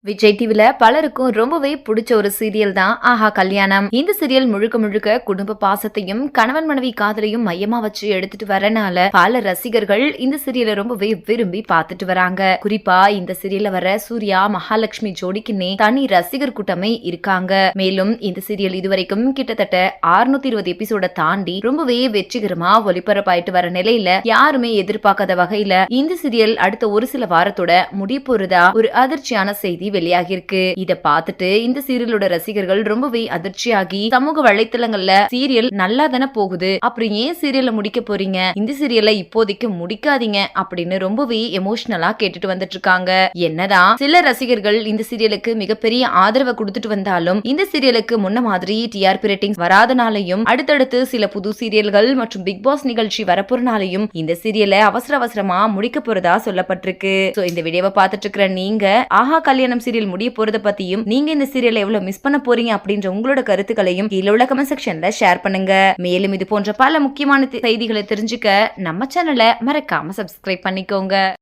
விஜய் டிவில பலருக்கும் ரொம்பவே பிடிச்ச ஒரு சீரியல் தான் ஆஹா கல்யாணம். இந்த சீரியல் முழுக்க முழுக்க குடும்ப பாசத்தையும் கணவன் மனைவி காதலையும் மையமா வச்சு எடுத்துட்டு வரனால பல ரசிகர்கள் இந்த சீரியலை ரொம்பவே விரும்பி பார்த்துட்டு வராங்க. குறிப்பா இந்த சீரியல்ல வர சூர்யா மகாலட்சுமி ஜோடிக்குன்னே தனி ரசிகர் கூட்டமே இருக்காங்க. மேலும் இந்த சீரியல் இதுவரைக்கும் கிட்டத்தட்ட 620 எபிசோட தாண்டி ரொம்பவே வெற்றிகரமா ஒளிபரப்பாயிட்டு வர நிலையில யாருமே எதிர்பார்க்காத வகையில இந்த சீரியல் அடுத்த ஒரு சில வாரத்தோட முடிய போறதா ஒரு அதிர்ச்சியான செய்தி வெளியாகி இருக்கு. இத பார்த்துட்டு இந்த சீரியலோட ரசிகர்கள் ரொம்பவே அதிர்ச்சியாகி சமூக வலைத்தளங்கள்ல சீரியல் நல்லா தானே போகுது, அப்புறம் ஏன் சீரியலை முடிக்க போறீங்க, இந்த சீரியலை இப்போதைக்கு முடிக்காதீங்க அப்படின்னு ரொம்பவே எமோஷனலா கேட்டுட்டு வந்துட்டு இருக்காங்க. என்னதான் சில ரசிகர்கள் இந்த சீரியலுக்கு மிகப்பெரிய ஆதரவை கொடுத்துட்டு வந்தாலும் இந்த சீரியலுக்கு முன்ன மாதிரி டிஆர்பி ரேட்டிங்ஸ் வராதனாலையும் அடுத்தடுத்து சில புது சீரியல்கள் மற்றும் பிக் பாஸ் நிகழ்ச்சி வரப்போறனாலையும் இந்த சீரியலை அவசர அவசரமா முடிக்க போறதா சொல்லப்பட்டிருக்கு. இந்த வீடியோவை பார்த்துட்டு இருக்கிற நீங்க ஆஹா கல்யாணம் சீரியல் முடிய போறத பத்தியும் நீங்க இந்த சீரியலை எவ்வளவு மிஸ் பண்ண போறீங்க அப்படின்ற உங்களோட கருத்துக்களையும் கீழே உள்ள கமெண்ட் செக்ஷன்ல ஷேர் பண்ணுங்க. மேலும் இது போன்ற பல முக்கியமான செய்திகளை தெரிஞ்சுக்க நம்ம சேனலை மறக்காம சப்ஸ்கிரைப் பண்ணிக்கோங்க.